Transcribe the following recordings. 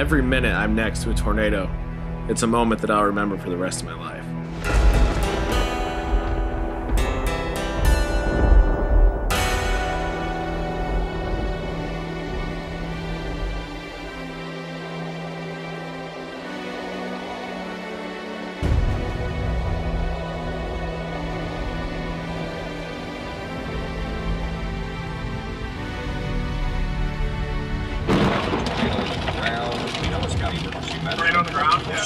Every minute I'm next to a tornado, it's a moment that I'll remember for the rest of my life. Right on the ground? Yeah.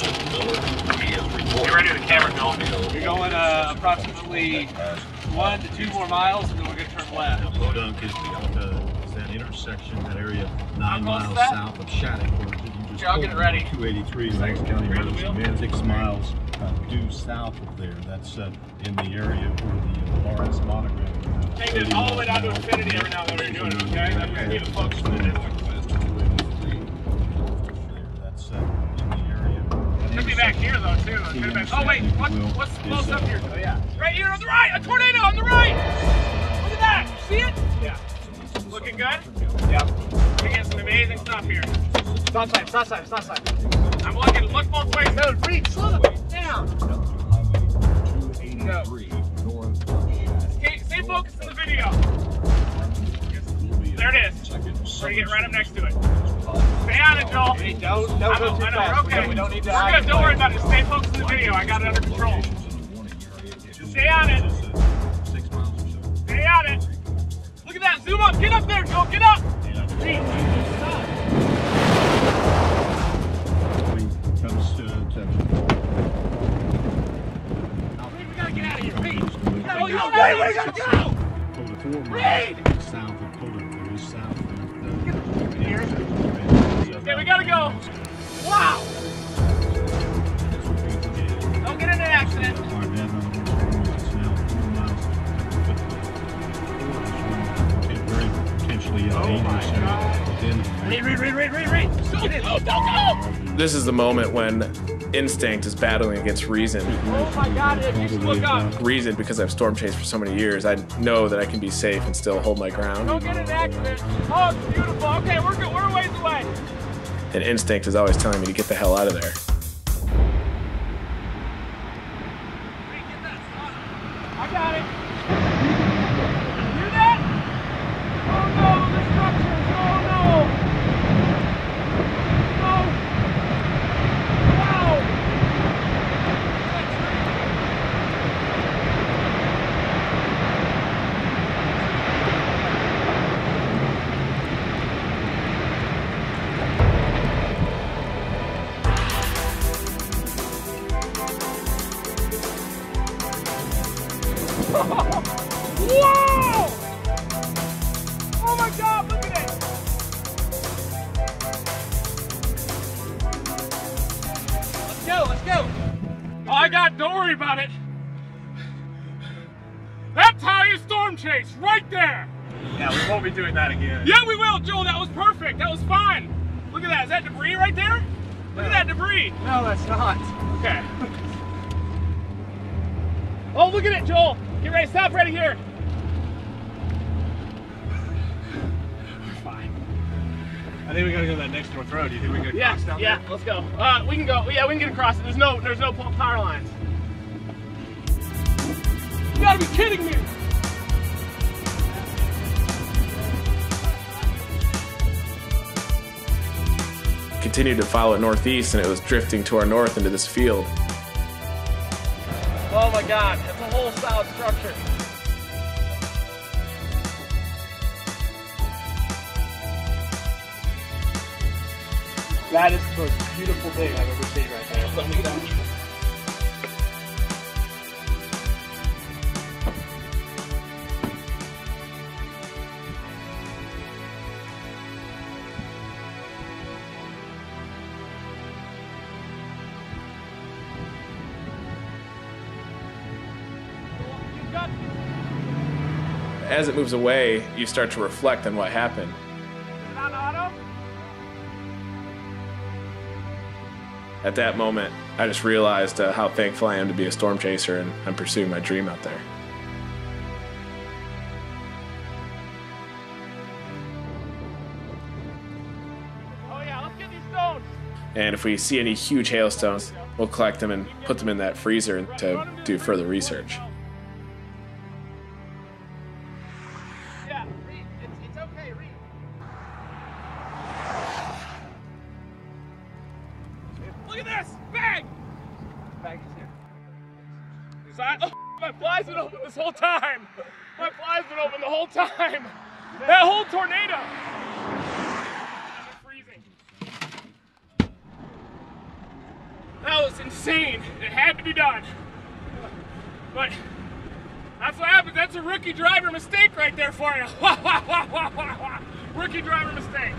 Get ready to the camera going. You're going approximately 1 to 2 more miles, and then we're going to turn left. Podunk is that intersection, that area 9 miles south of Shattuck. Here, I'll get it ready. 283 Lawrence County Emergency Man, 6 miles due south of there. That's in the area where the Lawrence monogram. Take it all the way down to infinity every now and then when you're doing it, okay? I'm going to need to focus on it. Could be back here though too. Oh wait, what's close up here? Oh yeah. Right here on the right! A tornado on the right! Look at that! You see it? Yeah. Looking good? Yeah. We're getting some amazing stuff here. Stop sign, stop sign, stop sign. I'm looking, look both ways. No, breathe, slow down. Go. Stay focused in the video. There it is. We're gonna get right up next to it. Stay on it, Joel. Hey, don't go too fast. Okay. We don't need to. We're good. Don't worry about it. Stay focused in the video. I got it under control. Stay on it. Stay on it. Look at that. Zoom up. Get up there, Joel. Get up. We gotta get out of here. Reed. We gotta go. Reed. South of Podunk. There is south. Okay, we gotta go. Wow! Don't get in an accident. Oh my God. Reed. Don't go! This is the moment when instinct is battling against reason. Oh my God, you should look up. Reason, because I've storm chased for so many years, I know that I can be safe and still hold my ground. Don't get in an accident. Oh, it's beautiful. Okay, we're good. We're a ways away. And instinct is always telling me to get the hell out of there. I got it. Hear that? Oh no, the structures. Oh no. No. Wow. Whoa! Oh my God, look at it! Let's go! Oh, I got, don't worry about it. That's how you storm chase, right there! Yeah, we won't be doing that again. Yeah, we will, Joel, that was perfect, that was fine. Look at that, is that debris right there? Look at that debris. No, that's not. Okay. Oh, look at it, Joel. Get ready, stop right here. Fine. I think we gotta go to that next North Road. Do you think we can get across down there? Yeah, let's go. We can go. Yeah, we can get across it. There's no power lines. You gotta be kidding me. Continued to follow it northeast, and it was drifting to our north into this field. Oh my God, it's a whole solid structure. That is the most beautiful thing I've ever seen right there. Look at that. As it moves away, you start to reflect on what happened. On auto? At that moment, I just realized how thankful I am to be a storm chaser, and I'm pursuing my dream out there. Oh yeah, let's get these stones. And if we see any huge hailstones, we'll collect them and put them in that freezer to do further research. Yeah, Reed, it's okay, Reed. Look at this! Bang! Bang is here. Oh, my fly's been open this whole time! My fly's been open the whole time! That whole tornado! I'm freezing. That was insane. It had to be done. But that's what happens. That's a rookie driver mistake right there for you. Rookie driver mistake.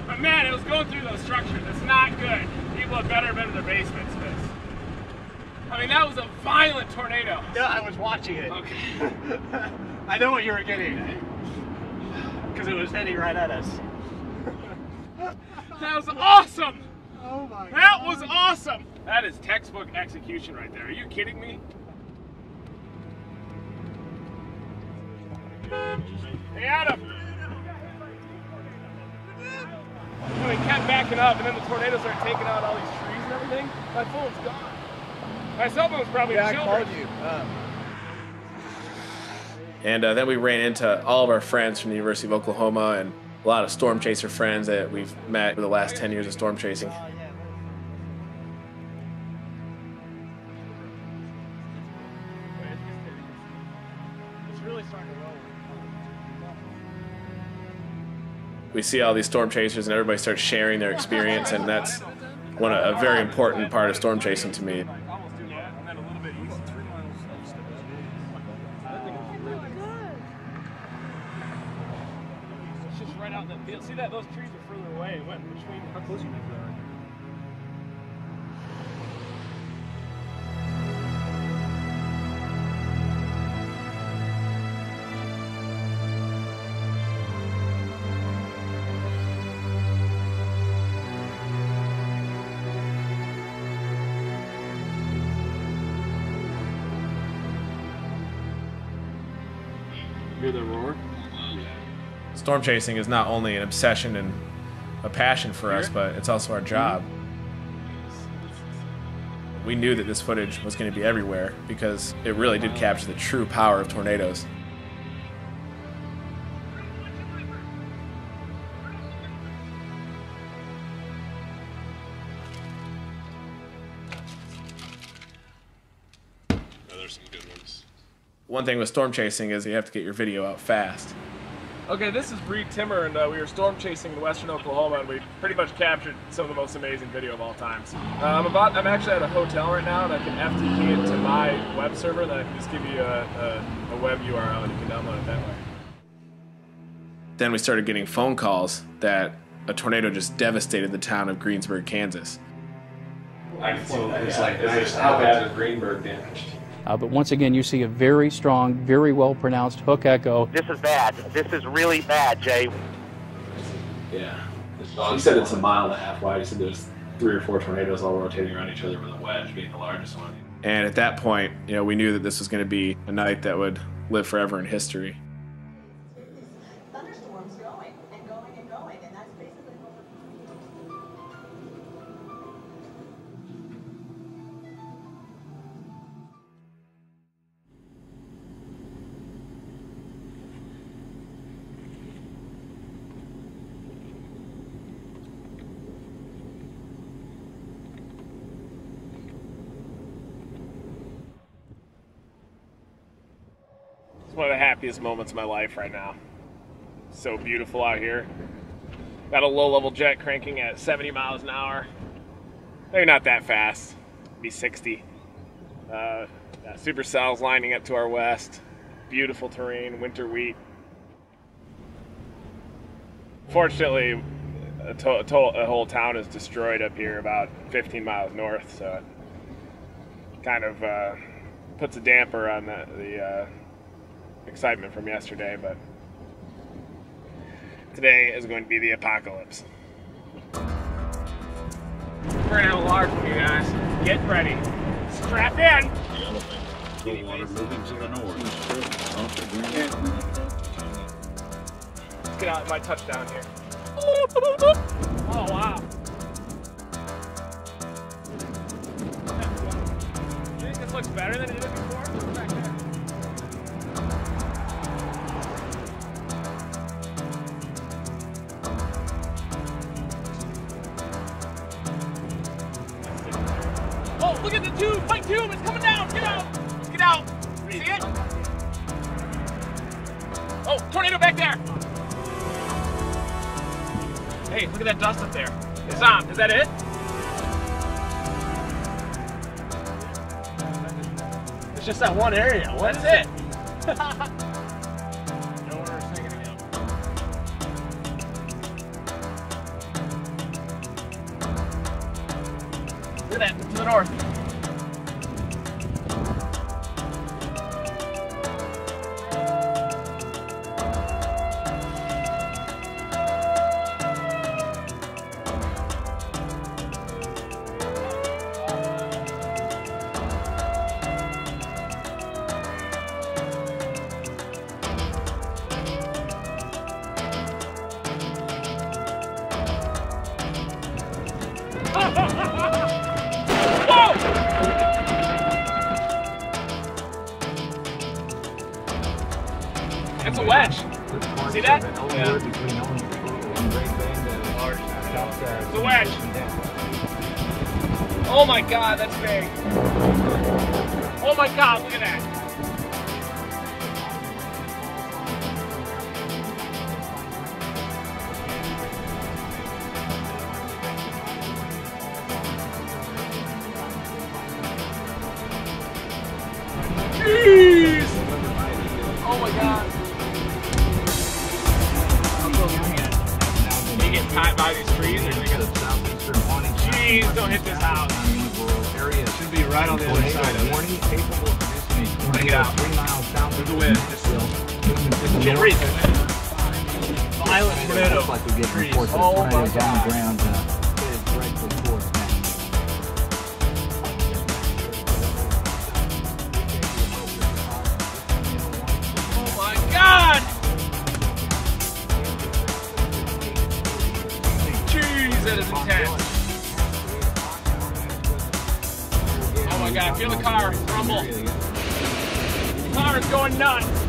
But man, it was going through those structures. It's not good. People had better been in their basements for this. I mean, that was a violent tornado. Yeah, I was watching it. Okay. I know what you were getting. Because it was heading right at us. That was awesome. Oh my God. That was awesome. That is textbook execution right there. Are you kidding me? Hey, Adam. When we kept backing up and then the tornado started taking out all these trees and everything, my phone's gone. My cell phone's probably Yeah, I children. called you. And then we ran into all of our friends from the University of Oklahoma and a lot of storm chaser friends that we've met over the last 10 years of storm chasing. It's really starting to roll. We see all these storm chasers and everybody starts sharing their experience, and that's a very important part of storm chasing to me. Almost do that, and then a little bit east. 3 miles. It's just right out in the field. See that? Those trees are further away. It went in between. How close you think they are? Hear the roar? Storm chasing is not only an obsession and a passion for us, but it's also our job. We knew that this footage was going to be everywhere because it really did capture the true power of tornadoes. There's some good ones. One thing with storm chasing is you have to get your video out fast. Okay, this is Reed Timmer, and we were storm chasing in western Oklahoma, and we pretty much captured some of the most amazing video of all times. I'm actually at a hotel right now, and I can FTP it to my web server, and then I can just give you a web URL, and you can download it that way. Then we started getting phone calls that a tornado just devastated the town of Greensburg, Kansas. I can see that. It's like, how bad is Greenberg damaged? But once again, you see a very strong, very well-pronounced hook echo. This is bad. This is really bad, Jay. Yeah. He said it's 1.5 miles wide. He said there's 3 or 4 tornadoes all rotating around each other, with a wedge being the largest one. And at that point, we knew that this was going to be a night that would live forever in history. Thunderstorms going and going and going, and that's basically what we're. It's one of the happiest moments of my life right now. So beautiful out here. Got a low-level jet cranking at 70 miles an hour. Maybe not that fast. Be 60. Supercells lining up to our west. Beautiful terrain, winter wheat. Fortunately, a whole town is destroyed up here about 15 miles north, so it kind of puts a damper on the excitement from yesterday, but today is going to be the apocalypse. We're gonna have a large one, you guys. Get ready. Strap in. The water moving to the north. Let's get out my touchdown here. Oh wow. looks better than it did before. Look back there. Oh, look at the tube! Pipe tube! It's coming down! Get out! Let's get out! See it? Oh, tornado back there! Hey, look at that dust up there. It's on. Is that it? It's just that one area. What is That's it? No one was thinking again. Look at that, to the north. Whoa! That's a wedge. See that? Yeah. It's a wedge. Oh my God, that's big. Oh my God, look at that. Jeez! Oh my God. They get tied by these trees or they get Jeez, don't hit this house. Area should be right on the other side of it. Warning capable of producing a Bring it out. 3 miles south There's a wind. Can't read Violent tornado. Like we get Trees. reports of Oh my tornadoes on God. the ground headed directly towards now. Oh my God! Jeez, that is intense. Oh my God, feel the car rumble. The car is going nuts.